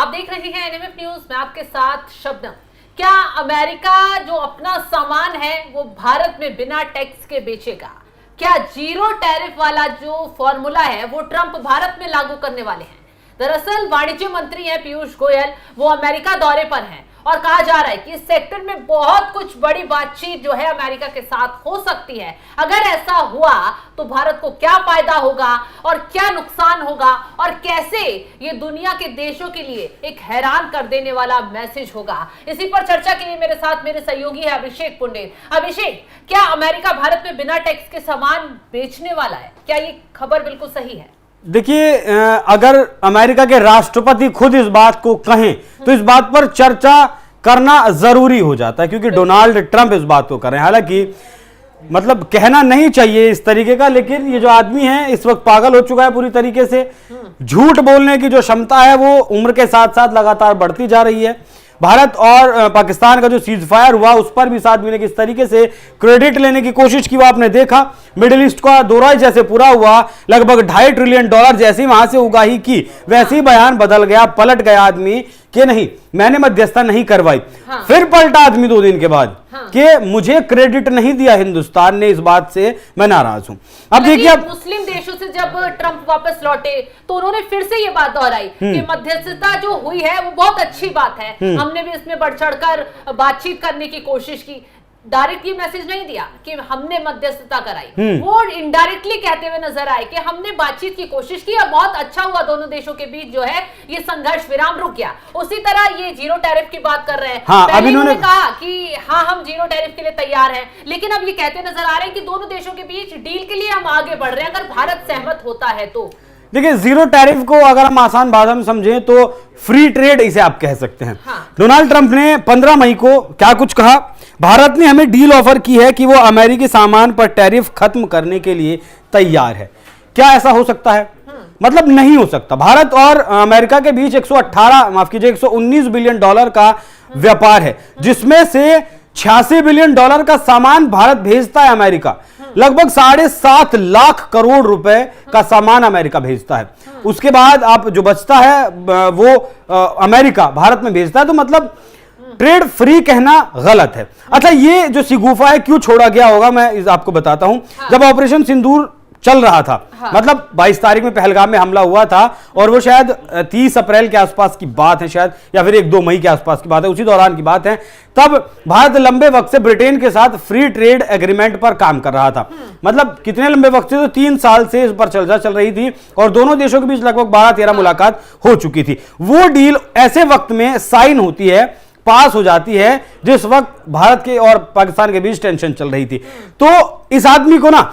देख रहे हैं एनएमएफ न्यूज में आपके साथ शबनम। क्या अमेरिका जो अपना सामान है वो भारत में बिना टैक्स के बेचेगा? क्या जीरो टैरिफ वाला जो फॉर्मूला है वो ट्रंप भारत में लागू करने वाले हैं? दरअसल वाणिज्य मंत्री हैं पीयूष गोयल, वो अमेरिका दौरे पर हैं और कहा जा रहा है कि इस सेक्टर में बहुत कुछ बड़ी बातचीत जो है अमेरिका के साथ हो सकती है। अगर ऐसा हुआ तो भारत को क्या फायदा होगा और क्या नुकसान होगा और कैसे ये दुनिया के देशों के लिए एक हैरान कर देने वाला मैसेज होगा। इसी पर चर्चा के लिए मेरे साथ मेरे सहयोगी है अभिषेक पुंडेर। अभिषेक, क्या अमेरिका भारत में बिना टैक्स के सामान बेचने वाला है? क्या ये खबर बिल्कुल सही है? देखिए, अगर अमेरिका के राष्ट्रपति खुद इस बात को कहें तो इस बात पर चर्चा करना जरूरी हो जाता है, क्योंकि डोनाल्ड ट्रंप इस बात को कर रहे हैं। हालांकि मतलब कहना नहीं चाहिए इस तरीके का, लेकिन ये जो आदमी है इस वक्त पागल हो चुका है पूरी तरीके से। झूठ बोलने की जो क्षमता है वो उम्र के साथ साथ लगातार बढ़ती जा रही है। भारत और पाकिस्तान का जो सीज फायर हुआ उस पर भी इस आदमी ने किस तरीके से क्रेडिट लेने की कोशिश की वो आपने देखा। मिडिल ईस्ट का दौरा जैसे पूरा हुआ, लगभग $2.5 ट्रिलियन जैसे ही वहां से उगाही की वैसे ही बयान बदल गया, पलट गया आदमी कि नहीं मैंने मध्यस्थता नहीं करवाई। हाँ। फिर पलटा आदमी 2 दिन के बाद कि मुझे क्रेडिट नहीं दिया हिंदुस्तान ने, इस बात से मैं नाराज हूं। अब देखिए, अब मुस्लिम देशों से जब ट्रंप वापस लौटे तो उन्होंने फिर से ये बात दोहराई कि मध्यस्थता जो हुई है वो बहुत अच्छी बात है, हमने भी इसमें बढ़ चढ़कर बातचीत करने की कोशिश की। डायरेक्ट ये मैसेज नहीं दिया कि हमने मध्यस्थता कराई, वो इनडायरेक्टली कहते हुए नजर आए कि हमने बातचीत की कोशिश की और बहुत अच्छा हुआ, दोनों देशों के बीच जो है ये संघर्ष विराम रुक गया। उसी तरह ये जीरो टैरिफ की बात कर रहे हैं। हाँ, पहले इन्होंने कहा कि हाँ हम जीरो टैरिफ के लिए तैयार हैं, लेकिन अब ये कहते नजर आ रहे हैं कि दोनों देशों के बीच डील के लिए हम आगे बढ़ रहे हैं अगर भारत सहमत होता है तो। देखिए, जीरो टैरिफ को अगर हम आसान भाषा में समझें तो फ्री ट्रेड इसे आप कह सकते हैं। हाँ। डोनाल्ड ट्रंप ने 15 मई को क्या कुछ कहा, भारत ने हमें डील ऑफर की है कि वो अमेरिकी सामान पर टैरिफ खत्म करने के लिए तैयार है। क्या ऐसा हो सकता है? मतलब नहीं हो सकता। भारत और अमेरिका के बीच 119 बिलियन डॉलर का व्यापार है, जिसमें से $86 बिलियन का सामान भारत भेजता है अमेरिका। लगभग 7.5 लाख करोड़ रुपए का सामान अमेरिका भेजता है। उसके बाद आप जो बचता है वो अमेरिका भारत में भेजता है। तो मतलब ट्रेड फ्री कहना गलत है। अच्छा, ये जो शिगुफा है क्यों छोड़ा गया होगा मैं आपको बताता हूं। जब ऑपरेशन सिंदूर चल रहा था, मतलब 22 तारीख में पहलगाम में हमला हुआ था और वो शायद 30 अप्रैल के आसपास की बात है शायद, या फिर 1-2 मई के आसपास की बात है, उसी दौरान की बात है। तब भारत लंबे वक्त से ब्रिटेन के साथ फ्री ट्रेड एग्रीमेंट पर काम कर रहा था। मतलब कितने लंबे वक्त से, तो 3 साल से इस पर चल रही थी और दोनों देशों के बीच लगभग 12-13 मुलाकात हो चुकी थी। वो डील ऐसे वक्त में साइन होती है, पास हो जाती है जिस वक्त भारत के और पाकिस्तान के बीच टेंशन चल रही थी। तो इस आदमी को ना,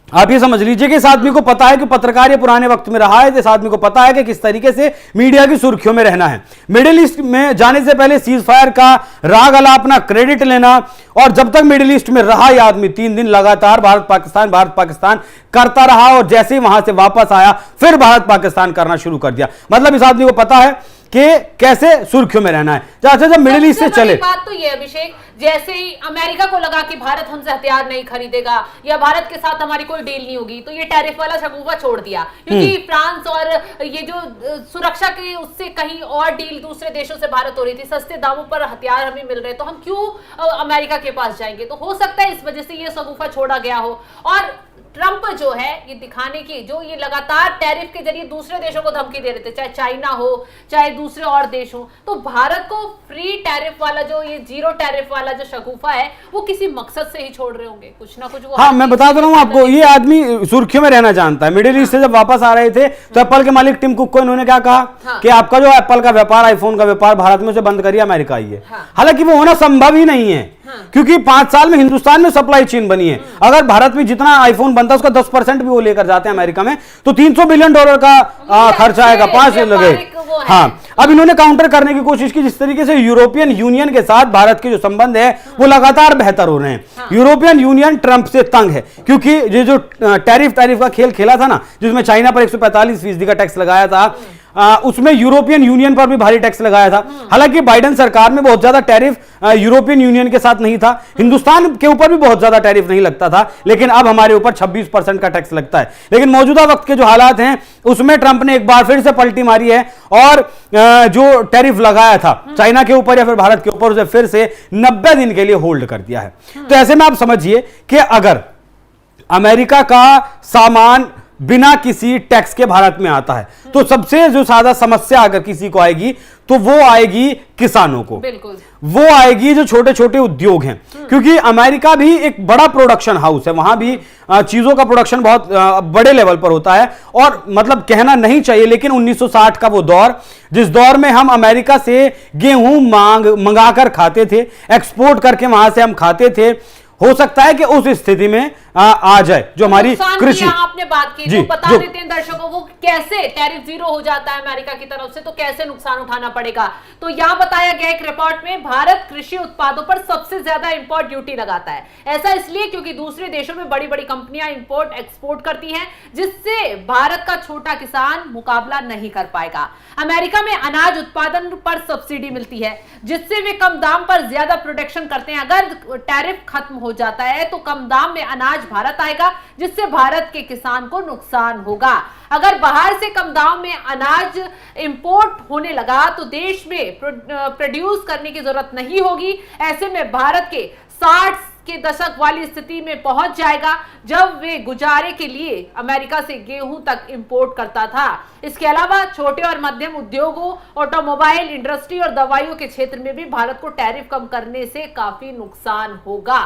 आप ये समझ लीजिए कि इस आदमी को पता है कि पत्रकार ये पुराने वक्त में रहा है, इस आदमी को पता है कि किस तरीके से मीडिया की सुर्खियों में रहना है। मिडिल ईस्ट में जाने से पहले सीज फायर का राग अलापना, क्रेडिट लेना, और जब तक मिडिल ईस्ट में रहा ये आदमी 3 दिन लगातार भारत पाकिस्तान करता रहा और जैसे ही वहां से वापस आया फिर भारत पाकिस्तान करना शुरू कर दिया। मतलब इस आदमी को पता है कि कैसे सुर्खियों में रहना है। अच्छा, जब मिडिल ईस्ट से चले, बात तो ये अभिषेक, जैसे ही अमेरिका को लगा कि भारत हमसे हथियार नहीं खरीदेगा या भारत के साथ हमारी कोई डील नहीं होगी, तो ये टैरिफ वाला शगुफा छोड़ दिया, क्योंकि फ्रांस और ये जो सुरक्षा के उससे कहीं और डील दूसरे देशों से भारत हो रही थी, सस्ते दामों पर हथियार हमें मिल रहे, तो हम क्यों अमेरिका के पास जाएंगे। तो हो सकता है इस वजह से ये शगुफा छोड़ा गया हो। और ट्रंप जो है ये दिखाने की, जो ये लगातार टैरिफ के जरिए दूसरे देशों को धमकी दे रहे थे, चाहे चाइना हो चाहे दूसरे और देश हो, तो भारत को फ्री टैरिफ वाला जो ये जीरो टैरिफ वाला जो शगुफा है वो किसी मकसद से ही छोड़ रहे होंगे, कुछ ना कुछ। हाँ, मैं बता रहा हूँ आपको, ये आदमी सुर्खियों में रहना जानता है। मिडिल ईस्ट से जब वापस आ रहे थे तो एप्पल के मालिक टिम कुक को इन्होंने क्या कहा कि आपका जो एप्पल का व्यापार, आईफोन का व्यापार भारत में से बंद करिए, अमेरिका आइए। हालांकि वो होना संभव ही नहीं है, क्योंकि 5 साल में हिंदुस्तान में सप्लाई चेन बनी है। अगर भारत में जितना आईफोन बनता है उसका 10% भी वो लेकर जाते हैं अमेरिका में, तो $300 बिलियन का खर्च आएगा, 5 लगे। हाँ, अब इन्होंने काउंटर करने की कोशिश की, जिस तरीके से यूरोपियन यूनियन के साथ भारत के जो संबंध है वो लगातार बेहतर हो रहे हैं। यूरोपियन यूनियन ट्रंप से तंग है, क्योंकि ये जो टैरिफ का खेल खेला था ना, जिसमें चाइना पर 145% का टैक्स लगाया था, उसमें यूरोपियन यूनियन पर भी भारी टैक्स लगाया था। हालांकि बाइडेन सरकार में बहुत ज्यादा टैरिफ यूरोपियन यूनियन के साथ नहीं था, हिंदुस्तान के ऊपर भी बहुत ज्यादा टैरिफ नहीं लगता था, लेकिन अब हमारे ऊपर 26% का टैक्स लगता है। लेकिन मौजूदा वक्त के जो हालात हैं उसमें ट्रंप ने एक बार फिर से पलटी मारी है और जो टैरिफ लगाया था चाइना के ऊपर या फिर भारत के ऊपर, उसे फिर से 90 दिन के लिए होल्ड कर दिया है। तो ऐसे में आप समझिए कि अगर अमेरिका का सामान बिना किसी टैक्स के भारत में आता है तो सबसे जो ज्यादा समस्या अगर किसी को आएगी तो वो आएगी किसानों को, बिल्कुल वो आएगी जो छोटे छोटे उद्योग हैं, क्योंकि अमेरिका भी एक बड़ा प्रोडक्शन हाउस है, वहां भी चीजों का प्रोडक्शन बहुत बड़े लेवल पर होता है। और मतलब कहना नहीं चाहिए लेकिन 1960 का वो दौर, जिस दौर में हम अमेरिका से गेहूं मंगाकर खाते थे, एक्सपोर्ट करके वहां से हम खाते थे, हो सकता है कि उस स्थिति में आ जाए जो हमारी कृषि। आपने बात की तो बता देते हैं दर्शकों को कैसे टैरिफ जीरो हो जाता है अमेरिका की तरफ से, तो कैसे नुकसान उठाना पड़ेगा। तो यहां बताया गया एक रिपोर्ट में भारत कृषि उत्पादों पर सबसे ज्यादा इंपोर्ट ड्यूटी लगाता है। ऐसा इसलिए क्योंकि दूसरे देशों में बड़ी बड़ी कंपनियां इंपोर्ट एक्सपोर्ट करती हैं, जिससे भारत का छोटा किसान मुकाबला नहीं कर पाएगा। अमेरिका में अनाज उत्पादन पर सब्सिडी मिलती है, जिससे वे कम दाम पर ज्यादा प्रोडक्शन करते हैं। अगर टैरिफ खत्म हो जाता है तो कम दाम में अनाज भारत आएगा, जिससे भारत के किसान को नुकसान होगा। अगर बाहर से कम दाम में अनाज इंपोर्ट होने लगा तो देश में प्रोड्यूस करने की जरूरत नहीं होगी। ऐसे में भारत के 60 के दशक वाली स्थिति में पहुंच जाएगा जब वे गुजारे के लिए अमेरिका से गेहूं तक इंपोर्ट करता था। इसके अलावा छोटे और मध्यम उद्योगों, ऑटोमोबाइल इंडस्ट्री और दवाइयों के क्षेत्र में भी भारत को टैरिफ कम करने से काफी नुकसान होगा।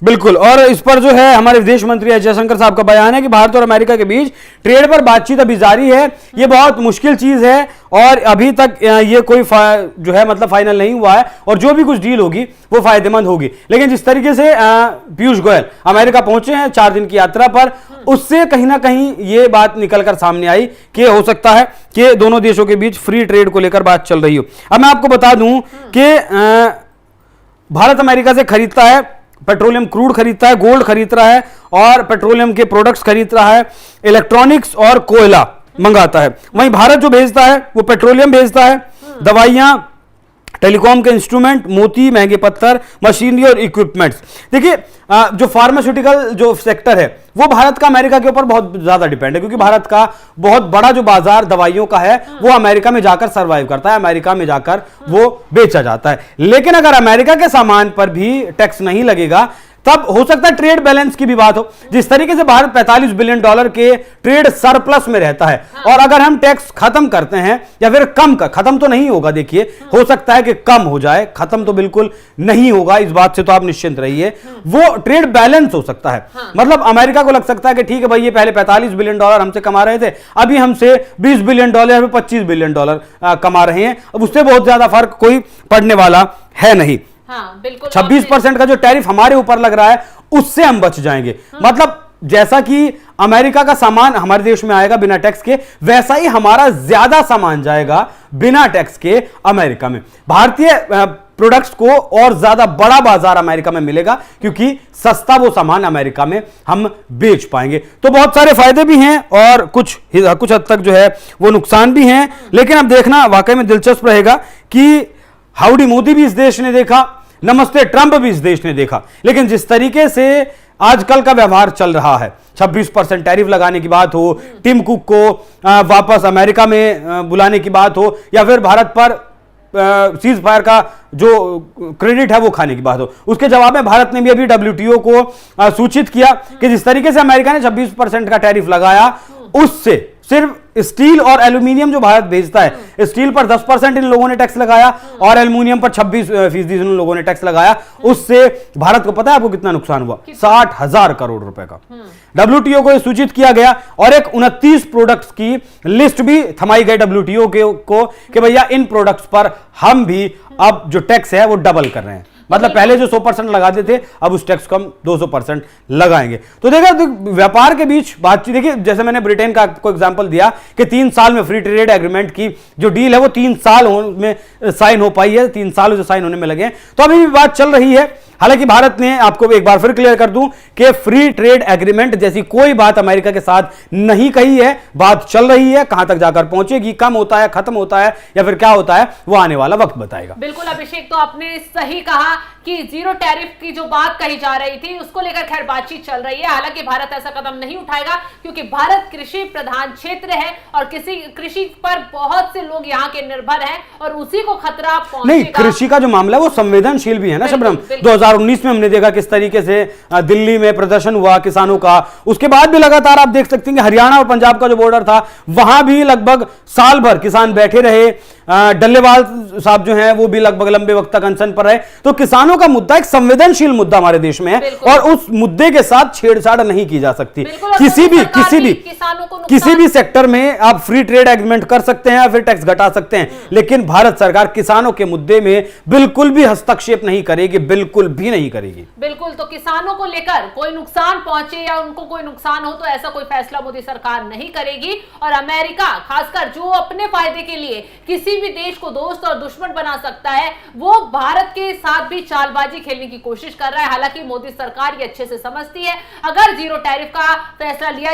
बिल्कुल, और इस पर जो है हमारे विदेश मंत्री एस जयशंकर साहब का बयान है कि भारत और अमेरिका के बीच ट्रेड पर बातचीत अभी जारी है। ये बहुत मुश्किल चीज है और अभी तक ये कोई जो है मतलब फाइनल नहीं हुआ है, और जो भी कुछ डील होगी वो फायदेमंद होगी। लेकिन जिस तरीके से पीयूष गोयल अमेरिका पहुंचे हैं 4 दिन की यात्रा पर, उससे कहीं ना कहीं ये बात निकलकर सामने आई कि हो सकता है कि दोनों देशों के बीच फ्री ट्रेड को लेकर बात चल रही हो। अब मैं आपको बता दूं कि भारत अमेरिका से खरीदता है, पेट्रोलियम क्रूड खरीदता है, गोल्ड खरीद रहा है और पेट्रोलियम के प्रोडक्ट्स खरीद रहा है, इलेक्ट्रॉनिक्स और कोयला मंगाता है। वहीं भारत जो भेजता है वो पेट्रोलियम भेजता है, दवाइयां, टेलीकॉम के इंस्ट्रूमेंट, मोती, महंगे पत्थर, मशीनरी और इक्विपमेंट्स। देखिए जो फार्मास्यूटिकल जो सेक्टर है वो भारत का अमेरिका के ऊपर बहुत ज्यादा डिपेंड है, क्योंकि भारत का बहुत बड़ा जो बाजार दवाइयों का है वो अमेरिका में जाकर सरवाइव करता है, अमेरिका में जाकर वो बेचा जाता है। लेकिन अगर अमेरिका के सामान पर भी टैक्स नहीं लगेगा तब हो सकता है ट्रेड बैलेंस की भी बात हो। जिस तरीके से भारत $45 बिलियन के ट्रेड सरप्लस में रहता है, और अगर हम टैक्स खत्म करते हैं या फिर कम कर, खत्म तो नहीं होगा, देखिए हो सकता है कि कम हो जाए, खत्म तो बिल्कुल नहीं होगा, इस बात से तो आप निश्चिंत रहिए, वो ट्रेड बैलेंस हो सकता है। मतलब अमेरिका को लग सकता है कि ठीक है भाई, ये पहले $45 बिलियन हमसे कमा रहे थे, अभी हमसे $20 बिलियन या फिर $25 बिलियन कमा रहे हैं, अब उससे बहुत ज्यादा फर्क कोई पड़ने वाला है नहीं। हाँ, बिल्कुल 26% का जो टैरिफ हमारे ऊपर लग रहा है उससे हम बच जाएंगे। मतलब जैसा कि अमेरिका का सामान हमारे देश में आएगा बिना टैक्स के, वैसा ही हमारा ज्यादा सामान जाएगा बिना टैक्स के अमेरिका में। भारतीय प्रोडक्ट्स को और ज्यादा बड़ा बाजार अमेरिका में मिलेगा, क्योंकि सस्ता वो सामान अमेरिका में हम बेच पाएंगे। तो बहुत सारे फायदे भी हैं और कुछ हद तक जो है वो नुकसान भी हैं। लेकिन अब देखना वाकई में दिलचस्प रहेगा कि हाउडी मोदी भी इस देश ने देखा, नमस्ते ट्रंप भी इस देश ने देखा, लेकिन जिस तरीके से आजकल का व्यवहार चल रहा है, 26% टैरिफ लगाने की बात हो, टिम कुक को वापस अमेरिका में बुलाने की बात हो, या फिर भारत पर सीज फायर का जो क्रेडिट है वो खाने की बात हो, उसके जवाब में भारत ने भी अभी WTO को सूचित किया कि जिस तरीके से अमेरिका ने 26% का टैरिफ लगाया, उससे सिर्फ स्टील और एल्यूमिनियम जो भारत भेजता है, स्टील पर 10% इन लोगों ने टैक्स लगाया और एल्यूमिनियम पर 26% इन लोगों ने टैक्स लगाया। उससे भारत को पता है आपको कितना नुकसान हुआ? 60,000 करोड़ रुपए का। WTO को सूचित किया गया और एक 29 प्रोडक्ट्स की लिस्ट भी थमाई गई WTO को कि भैया इन प्रोडक्ट्स पर हम भी अब जो टैक्स है वो डबल कर रहे हैं। मतलब पहले जो 100% लगाते थे, अब उस टैक्स को हम 200% लगाएंगे। तो देखा तो व्यापार के बीच बातचीत, देखिए जैसे मैंने ब्रिटेन का आपको एग्जांपल दिया कि 3 साल में फ्री ट्रेड एग्रीमेंट की जो डील है वो 3 साल में साइन हो पाई है, 3 साल जो साइन होने में लगे। तो अभी भी बात चल रही है हालांकि भारत ने, आपको एक बार फिर क्लियर कर दूं कि फ्री ट्रेड एग्रीमेंट जैसी कोई बात अमेरिका के साथ नहीं कही है। बात चल रही है, कहां तक जाकर पहुंचेगी, कम होता है, खत्म होता है या फिर क्या होता है, वो आने वाला वक्त बताएगा। बिल्कुल अभिषेक, तो आपने सही कहा कि जीरो टैरिफ की जो बात कही जा रही थी उसको लेकर खैर बातचीत चल रही है। हालांकि भारत ऐसा कदम नहीं उठाएगा क्योंकि भारत कृषि प्रधान क्षेत्र है और कृषि पर बहुत से लोग यहाँ के निर्भर हैं और उसी को खतरा पहुंचेगा। नहीं, कृषि का जो मामला है वो संवेदनशील भी है ना शबनम। 2019 में हमने देखा किस तरीके से दिल्ली में प्रदर्शन हुआ किसानों का। उसके बाद भी लगातार आप देख सकते हैं कि हरियाणा और पंजाब का जो बॉर्डर था वहां भी लगभग साल भर किसान बैठे रहे। डल्लेवाल साहब जो हैं वो भी लगभग लंबे वक्त तक अनशन पर रहे। तो किसानों का मुद्दा एक संवेदनशील मुद्दा हमारे देश में है और उस मुद्दे के साथ छेड़छाड़ नहीं की जा सकती। किसी भी सेक्टर में आप फ्री ट्रेड एग्रीमेंट कर सकते हैं या फिर टैक्स घटा सकते हैं, लेकिन भारत सरकार किसानों के मुद्दे में बिल्कुल भी हस्तक्षेप नहीं करेगी, बिल्कुल भी नहीं करेगी। बिल्कुल, तो किसानों को लेकर कोई नुकसान पहुंचे या उनको कोई नुकसान हो तो ऐसा कोई फैसला मोदी सरकार नहीं करेगी। और अमेरिका खासकर जो अपने फायदे के लिए किसी भी देश को दोस्त और दुश्मन बना सकता है, वो भारत के साथ भी चालबाजी खेलने की कोशिश कर रहा है। हालांकि मोदी सरकार ये अच्छे से समझती है अगर जीरो टैरिफ का फैसला लिया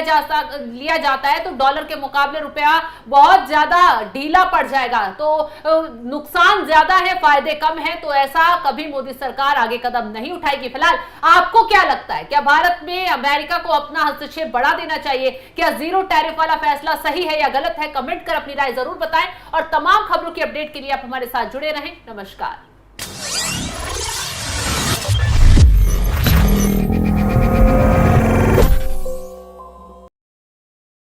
जाता है तो डॉलर के मुकाबले रुपया बहुत ज्यादा ढीला पड़ जाएगा, तो नुकसान ज्यादा है, फायदे कम है, तो ऐसा कभी मोदी सरकार आगे कदम नहीं उठाएगी। फिलहाल आपको क्या लगता है, क्या भारत में अमेरिका को अपना हस्तक्षेप बढ़ा देना चाहिए? क्या जीरो टैरिफ वाला फैसला सही है या गलत है? कमेंट कर अपनी राय जरूर बताएं और तमाम खबरों की अपडेट के लिए आप हमारे साथ जुड़े रहें। नमस्कार।